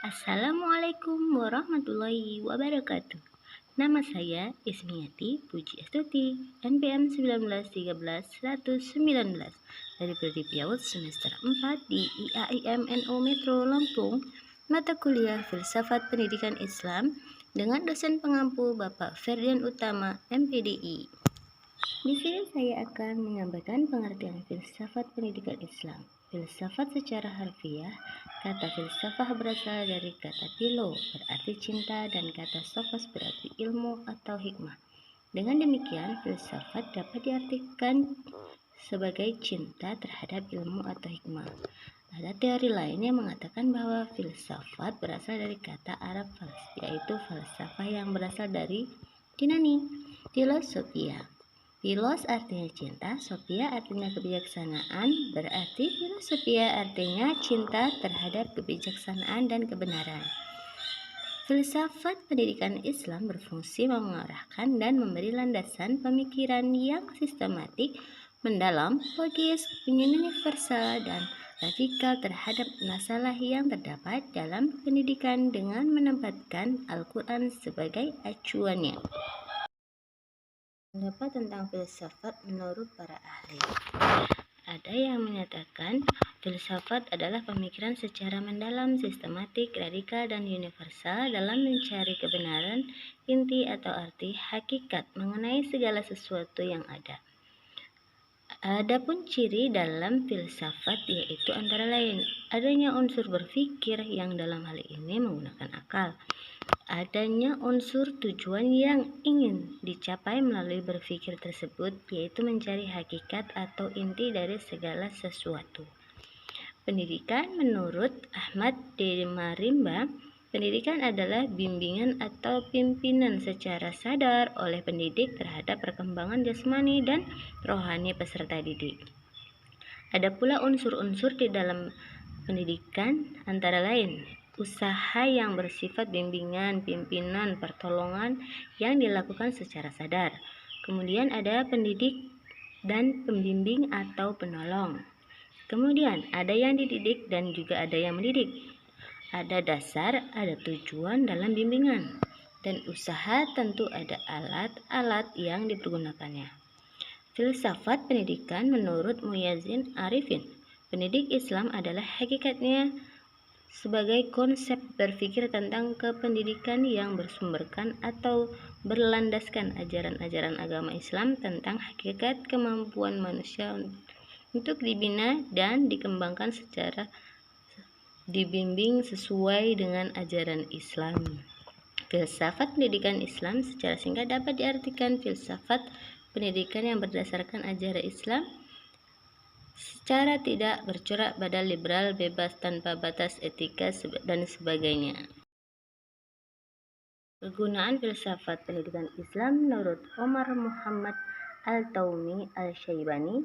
Assalamualaikum warahmatullahi wabarakatuh. Nama saya Ismiati Puji Astuti, NPM 1913-119 dari Prodi Piaud semester 4 di IAIMNO Metro Lampung, mata kuliah Filsafat Pendidikan Islam dengan dosen pengampu Bapak Ferdian Utama, MPDI. Di sini saya akan menyampaikan pengertian filsafat pendidikan Islam. Filsafat secara harfiah, kata filsafah berasal dari kata philo, berarti cinta, dan kata sophos berarti ilmu atau hikmah. Dengan demikian, filsafat dapat diartikan sebagai cinta terhadap ilmu atau hikmah. Ada teori lain yang mengatakan bahwa filsafat berasal dari kata Arab fals, yaitu falsafah yang berasal dari Yunani, filosofia. Philos artinya cinta, sophia artinya kebijaksanaan, berarti filosofia artinya cinta terhadap kebijaksanaan dan kebenaran. Filsafat pendidikan Islam berfungsi mengarahkan dan memberi landasan pemikiran yang sistematik, mendalam, logis, universal, dan radikal terhadap masalah yang terdapat dalam pendidikan dengan menempatkan Al-Quran sebagai acuannya. Pendapat tentang filsafat menurut para ahli. Ada yang menyatakan filsafat adalah pemikiran secara mendalam, sistematik, radikal, dan universal dalam mencari kebenaran, inti atau arti, hakikat mengenai segala sesuatu yang ada. Adapun ciri dalam filsafat yaitu antara lain adanya unsur berpikir yang dalam hal ini menggunakan akal, adanya unsur tujuan yang ingin dicapai melalui berpikir tersebut, yaitu mencari hakikat atau inti dari segala sesuatu. Pendidikan menurut Ahmad D. Marimba, pendidikan adalah bimbingan atau pimpinan secara sadar oleh pendidik terhadap perkembangan jasmani dan rohani peserta didik. Ada pula unsur-unsur di dalam pendidikan antara lain usaha yang bersifat bimbingan, pimpinan, pertolongan yang dilakukan secara sadar. Kemudian ada pendidik dan pembimbing atau penolong. Kemudian ada yang dididik dan juga ada yang mendidik. Ada dasar, ada tujuan dalam bimbingan. Dan usaha tentu ada alat-alat yang dipergunakannya. Filsafat pendidikan menurut Muhyiddin Arifin, pendidik Islam adalah hakikatnya sebagai konsep berpikir tentang kependidikan yang bersumberkan atau berlandaskan ajaran-ajaran agama Islam tentang hakikat kemampuan manusia untuk dibina dan dikembangkan secara dibimbing sesuai dengan ajaran Islam. Filsafat pendidikan Islam secara singkat dapat diartikan filsafat pendidikan yang berdasarkan ajaran Islam secara tidak bercorak pada liberal, bebas, tanpa batas etika, dan sebagainya. Kegunaan filsafat pendidikan Islam menurut Omar Muhammad Al-Taumi Al-Syaibani,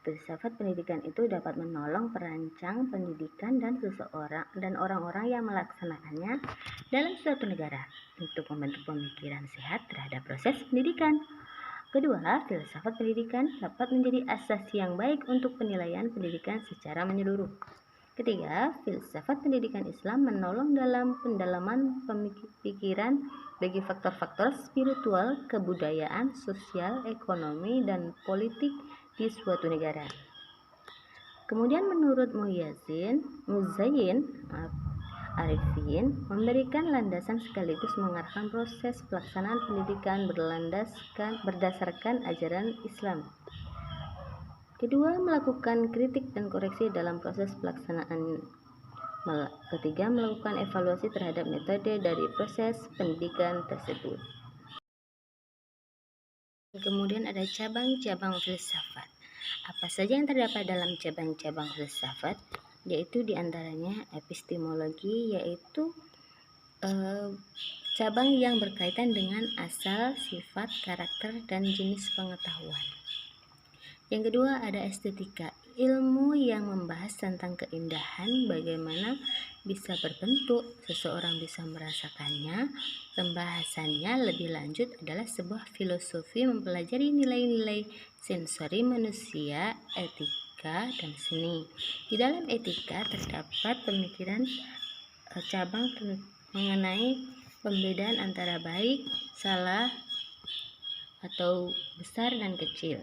filsafat pendidikan itu dapat menolong perancang pendidikan dan orang-orang yang melaksanakannya dalam suatu negara untuk membentuk pemikiran sehat terhadap proses pendidikan. Kedua, filsafat pendidikan dapat menjadi asas yang baik untuk penilaian pendidikan secara menyeluruh. Ketiga, filsafat pendidikan Islam menolong dalam pendalaman pemikiran bagi faktor-faktor spiritual, kebudayaan, sosial, ekonomi, dan politik di suatu negara. Kemudian menurut Muhyiddin Arifin memberikan landasan sekaligus mengarahkan proses pelaksanaan pendidikan berdasarkan ajaran Islam. Kedua, melakukan kritik dan koreksi dalam proses pelaksanaan. Ketiga, melakukan evaluasi terhadap metode dari proses pendidikan tersebut. Kemudian ada cabang-cabang filsafat. Apa saja yang terdapat dalam cabang-cabang filsafat? Yaitu diantaranya epistemologi, yaitu cabang yang berkaitan dengan asal, sifat, karakter, dan jenis pengetahuan. Yang kedua ada estetika, ilmu yang membahas tentang keindahan, bagaimana bisa berbentuk, seseorang bisa merasakannya. Pembahasannya lebih lanjut adalah sebuah filosofi mempelajari nilai-nilai sensori manusia, etika, dan seni. Di dalam etika terdapat pemikiran cabang mengenai pembedaan antara baik, salah, atau besar dan kecil.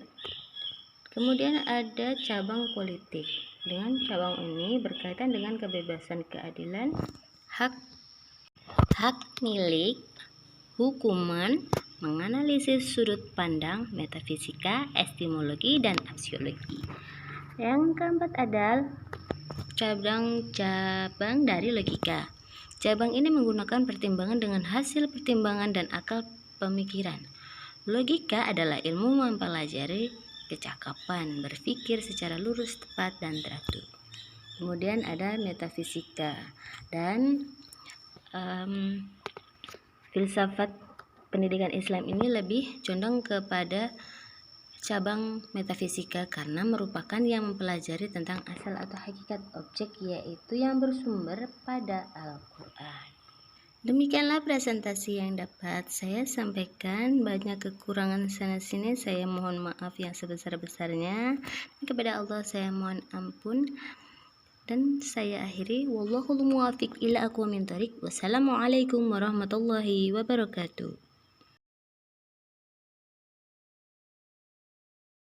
Kemudian ada cabang politik. Dengan cabang ini berkaitan dengan kebebasan, keadilan, hak milik, hukuman, menganalisis sudut pandang, metafisika, epistemologi, dan aksiologi. Yang keempat adalah cabang dari logika. Cabang ini menggunakan pertimbangan dengan hasil pertimbangan dan akal pemikiran. Logika adalah ilmu mempelajari kecakapan, berpikir secara lurus, tepat, dan teratur. Kemudian ada metafisika dan filsafat pendidikan Islam ini lebih condong kepada cabang metafisika karena merupakan yang mempelajari tentang asal atau hakikat objek, yaitu yang bersumber pada Al-Quran. Demikianlah presentasi yang dapat saya sampaikan. Banyak kekurangan sana-sini, saya mohon maaf yang sebesar-besarnya. Kepada Allah saya mohon ampun. Dan saya akhiri, wallahul muwaffiq ila aqwamit thoriq. Wassalamualaikum warahmatullahi wabarakatuh.